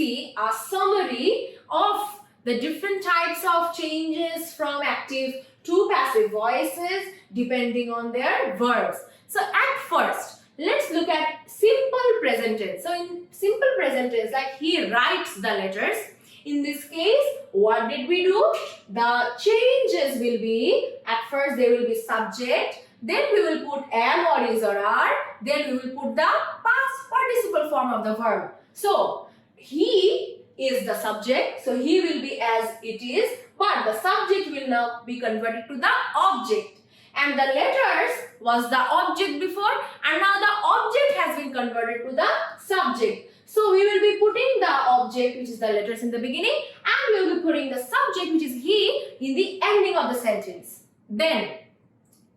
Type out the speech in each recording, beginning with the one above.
see a summary of the different types of changes from active to passive voices depending on their verbs. So at first, let's look at simple present tense. So in simple present tense, like he writes the letters. In this case, what did we do? The changes will be, at first there will be subject, then we will put am or is or are, then we will put the past participle form of the verb. So he is the subject, so he will be as it is, but the subject will now be converted to the object. And the letters was the object before, and now the object has been converted to the subject. So we will be putting the object, which is the letters, in the beginning, and we will be putting the subject, which is he, in the ending of the sentence. Then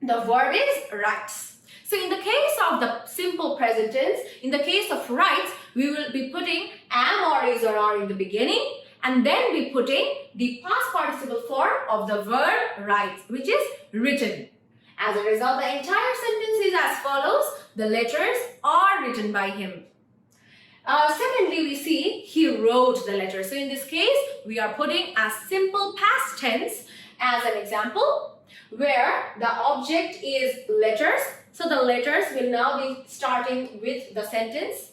the verb is writes. So in the case of the simple present tense, in the case of writes, we will be putting am or is or are in the beginning, and then be putting the past participle form of the verb writes, which is written. As a result, the entire sentence is as follows. The letters are written by him. Secondly, we see he wrote the letter. So in this case, we are putting a simple past tense as an example, where the object is letters. So the letters will now be starting with the sentence.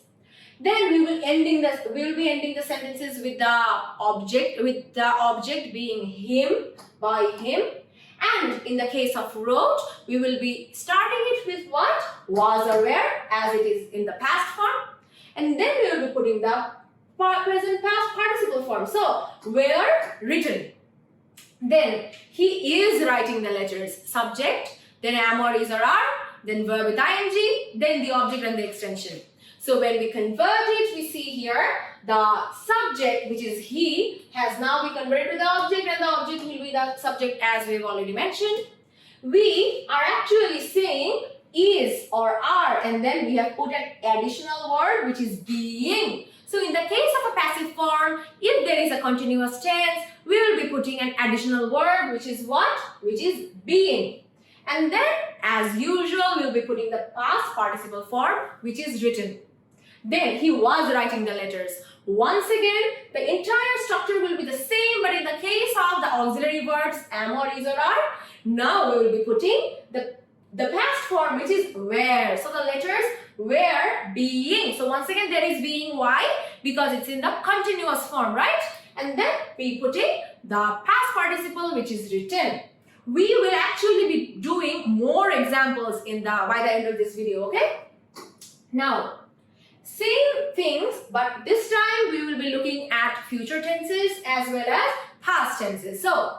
Then we will be ending the sentences with the object being him, by him. And in the case of wrote, we will be starting it with what? Was or were, as it is in the past form. And then we will be putting the present past participle form. So, were written. Then, he is writing the letters. Subject, then am or is or are, then verb with ing, then the object and the extension. So, when we convert it, we see here the subject, which is he, has now been converted to the object, and the object will be the subject, as we have already mentioned. We are actually saying is or are, and then we have put an additional word, which is being. So in the case of a passive form, if there is a continuous tense, we will be putting an additional word, which is what? Which is being. And then, as usual, we will be putting the past participle form, which is written. Then he was writing the letters. Once again, the entire structure will be the same, but in the case of the auxiliary verbs am or is or are, now we will be putting the past form, which is were. So the letters were being. So once again, there is being. Why? Because it's in the continuous form, right? And then we putting the past participle, which is written. We will actually be doing more examples by the end of this video, okay? Now, same things, but this time we will be looking at future tenses as well as past tenses. So,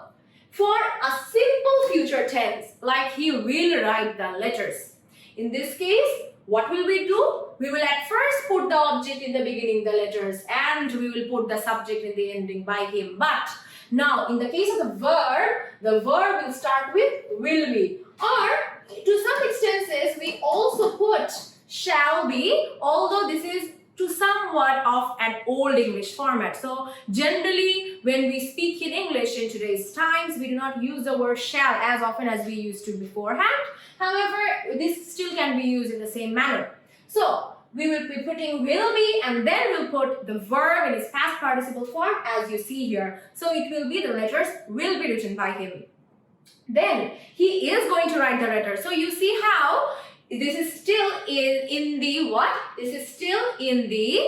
for a simple future tense, like he will write the letters. In this case, what will we do? We will at first put the object in the beginning, the letters, and we will put the subject in the ending, by him. But now, in the case of the verb will start with will be. Or, to some extenses, we also put shall be, although this is to somewhat of an old English format. So generally, when we speak in English in today's times, we do not use the word shall as often as we used to beforehand. However, this still can be used in the same manner. So we will be putting will be, and then we'll put the verb in its past participle form, as you see here. So it will be the letters will be written by him. Then he is going to write the letter. So you see how this is still in the what? This is still in the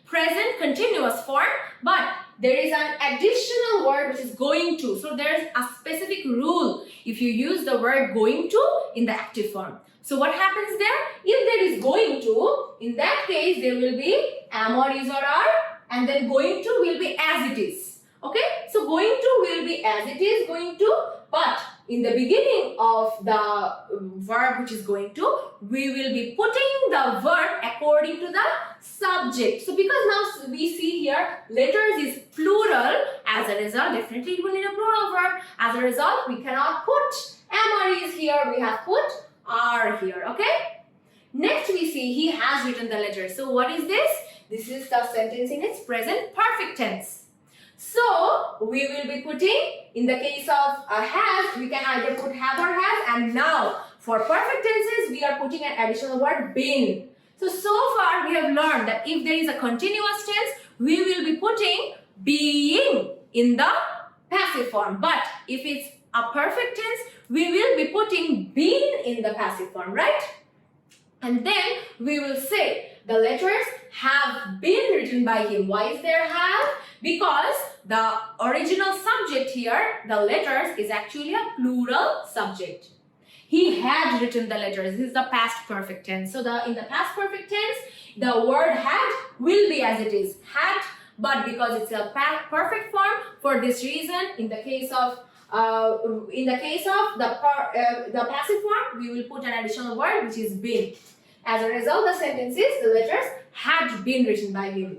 present continuous form, but there is an additional word which is going to. So there is a specific rule if you use the word going to in the active form. So what happens there? If there is going to, in that case there will be am or is or are, and then going to will be as it is. Okay? So going to will be as it is, going to, but in the beginning of the verb which is going to, we will be putting the verb according to the subject. So because now we see here letters is plural, as a result definitely it will need a plural verb. As a result, we cannot put am or is here, we have put are here. Okay? Next we see he has written the letter. So what is this? This is the sentence in its present perfect tense. So we will be putting, in the case of a has, we can either put have or has, and now for perfect tenses we are putting an additional word been. So far we have learned that if there is a continuous tense, we will be putting being in the passive form. But if it's a perfect tense, we will be putting been in the passive form, right? And then we will say the letters have been written by him. Why is there have? Because the original subject here, the letters, is actually a plural subject. He had written the letters. This is the past perfect tense. So in the past perfect tense, the word had will be as it is, had. But because it's a perfect form, for this reason, in the case of the passive form, we will put an additional word which is been. As a result, the sentence is the letters had been written by him.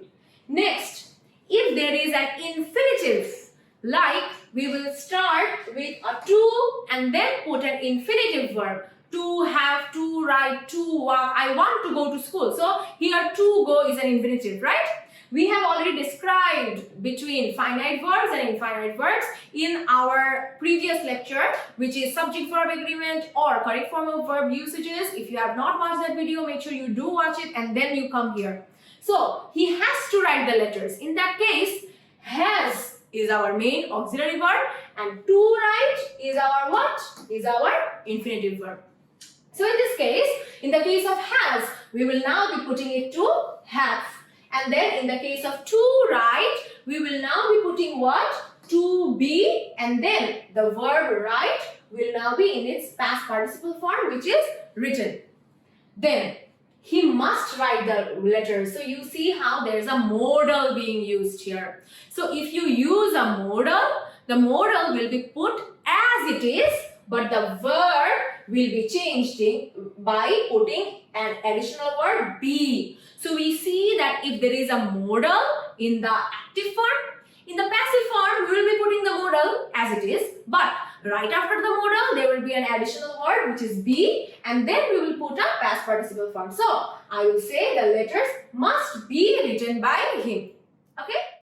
Next, if there is an infinitive, like we will start with a to and then put an infinitive verb. To have, to write, to walk. I want to go to school. So here to go is an infinitive, right? We have already described between finite verbs and infinite verbs in our previous lecture, which is subject-verb agreement or correct form of verb usages. If you have not watched that video, make sure you do watch it and then you come here. So he has to write the letters. In that case, has is our main auxiliary verb and to write is our what? Is our infinitive verb. So in this case, in the case of has, we will now be putting it to have. And then in the case of to write, we will now be putting what? To be, and then the verb write will now be in its past participle form, which is written. Then he must write the letters. So you see how there's a modal being used here. So if you use a modal, the modal will be put as it is, but the verb will be changed by putting an additional word be. So we see that if there is a modal in the active form, in the passive form, we will be putting the modal as it is, but right after the modal, there will be an additional word which is be, and then we will put a past participle form. So I will say the letters must be written by him. Okay?